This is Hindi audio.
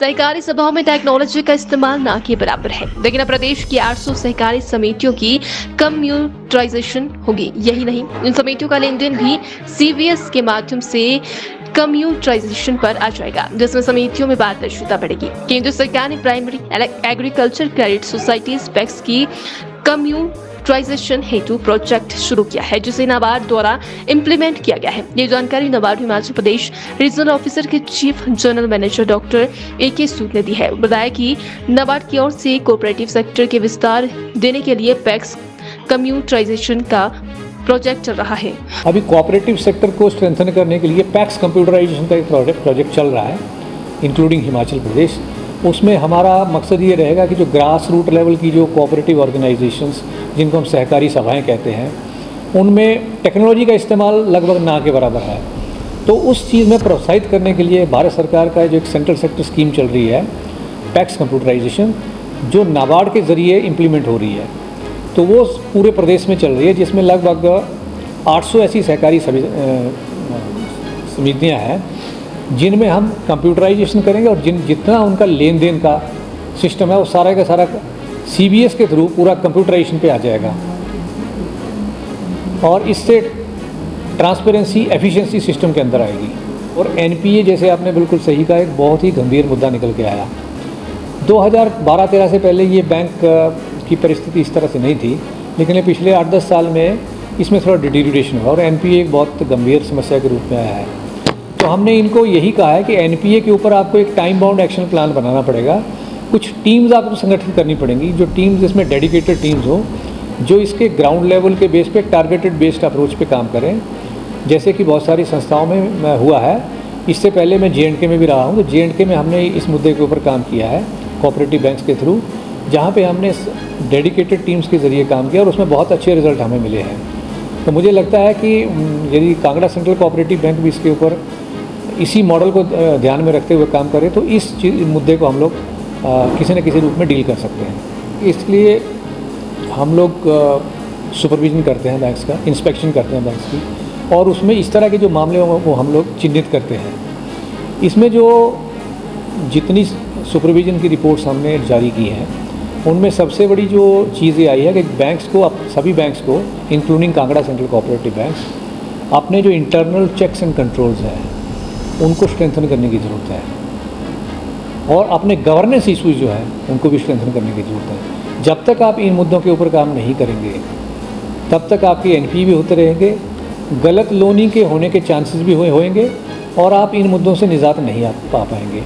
सहकारी सभाओं में टेक्नोलॉजी का इस्तेमाल ना के बराबर है, लेकिन अब प्रदेश की 800 सहकारी समितियों की कम्प्यूटराइजेशन होगी। यही नहीं, इन समितियों का लेन देन भी सीवीएस के माध्यम से कम्प्यूटराइजेशन पर आ जाएगा, जिसमें समितियों में पारदर्शिता बढ़ेगी। केंद्र सरकार ने primary agriculture credit societies PACS की कम्प्यूटराइजेशन हेतु प्रोजेक्ट शुरू किया है, जिसे नाबार्ड द्वारा इम्प्लीमेंट किया गया है। ये जानकारी नाबार्ड हिमाचल प्रदेश रीजनल ऑफिसर के chief general manager doctor AK सूद ने दी है। बताया कि नाबार्ड की ओर से कोऑपरेटिव सेक्टर के विस्तार देने के लिए पैक्स कम्प्यूटराइजेशन का प्रोजेक्ट चल रहा है। अभी कोऑपरेटिव सेक्टर को स्ट्रेंथन करने के लिए पैक्स कंप्यूटराइजेशन का एक प्रोजेक्ट चल रहा है, इंक्लूडिंग हिमाचल प्रदेश। उसमें हमारा मकसद ये रहेगा कि जो ग्रास रूट लेवल की जो कोऑपरेटिव ऑर्गेनाइजेशंस, जिनको हम सहकारी सभाएं कहते हैं, उनमें टेक्नोलॉजी का इस्तेमाल लगभग ना के बराबर है। तो उस चीज़ में प्रोत्साहित करने के लिए भारत सरकार का जो एक सेंट्रल सेक्टर स्कीम चल रही है, पैक्स कंप्यूटराइजेशन, जो नाबार्ड के ज़रिए इम्प्लीमेंट हो रही है, तो वो पूरे प्रदेश में चल रही है, जिसमें लगभग 800 ऐसी सहकारी समितियाँ हैं जिनमें हम कंप्यूटराइजेशन करेंगे और जितना उनका लेन देन का सिस्टम है वो सारा का सारा CBS के थ्रू पूरा कंप्यूटराइजेशन पे आ जाएगा और इससे ट्रांसपेरेंसी एफिशिएंसी सिस्टम के अंदर आएगी। और NPA, जैसे आपने बिल्कुल सही कहा, एक बहुत ही गंभीर मुद्दा निकल के आया। 2012-13 से पहले ये बैंक की परिस्थिति इस तरह से नहीं थी, लेकिन ये पिछले 8-10 साल में इसमें थोड़ा डिटीरियोरेशन हुआ और NPA एक बहुत गंभीर समस्या के रूप में आया है। तो हमने इनको यही कहा है कि NPA के ऊपर आपको एक टाइम बाउंड एक्शन प्लान बनाना पड़ेगा। कुछ टीम्स आपको संगठित करनी पड़ेंगी, जो टीम्स जिसमें डेडिकेटेड टीम्स हो, जो इसके ग्राउंड लेवल के बेस पे टारगेटेड बेस्ड अप्रोच पे काम करें, जैसे कि बहुत सारी संस्थाओं में हुआ है। इससे पहले मैं J&K में भी रहा हूँ, तो J&K में हमने इस मुद्दे के ऊपर काम किया है कोऑपरेटिव बैंक्स के थ्रू, जहाँ पे हमने डेडिकेटेड टीम्स के ज़रिए काम किया और उसमें बहुत अच्छे रिजल्ट हमें मिले हैं। तो मुझे लगता है कि यदि कांगड़ा सेंट्रल कोऑपरेटिव बैंक भी इसके ऊपर इसी मॉडल को ध्यान में रखते हुए काम करें, तो इस मुद्दे को हम लोग किसी न किसी रूप में डील कर सकते हैं। इसलिए हम लोग सुपरविजन करते हैं बैंक्स का, इंस्पेक्शन करते हैं बैंक्स की, और उसमें इस तरह के जो मामले को हम लोग चिन्हित करते हैं। इसमें जो जितनी सुपरविजन की रिपोर्ट्स हमने जारी की हैं, उनमें सबसे बड़ी जो चीज़ ये आई है कि बैंक्स को, सभी बैंक्स को, including Kangra central cooperative banks, अपने जो इंटरनल चेक्स एंड कंट्रोल्स हैं उनको स्ट्रेंथन करने की ज़रूरत है और अपने गवर्नेंस इशूज़ जो है उनको भी स्ट्रेंथन करने की ज़रूरत है। जब तक आप इन मुद्दों के ऊपर काम नहीं करेंगे, तब तक आपके NPA भी होते रहेंगे, गलत लोनिंग के होने के चांसेस भी होंगे और आप इन मुद्दों से निजात नहीं पा पाएंगे।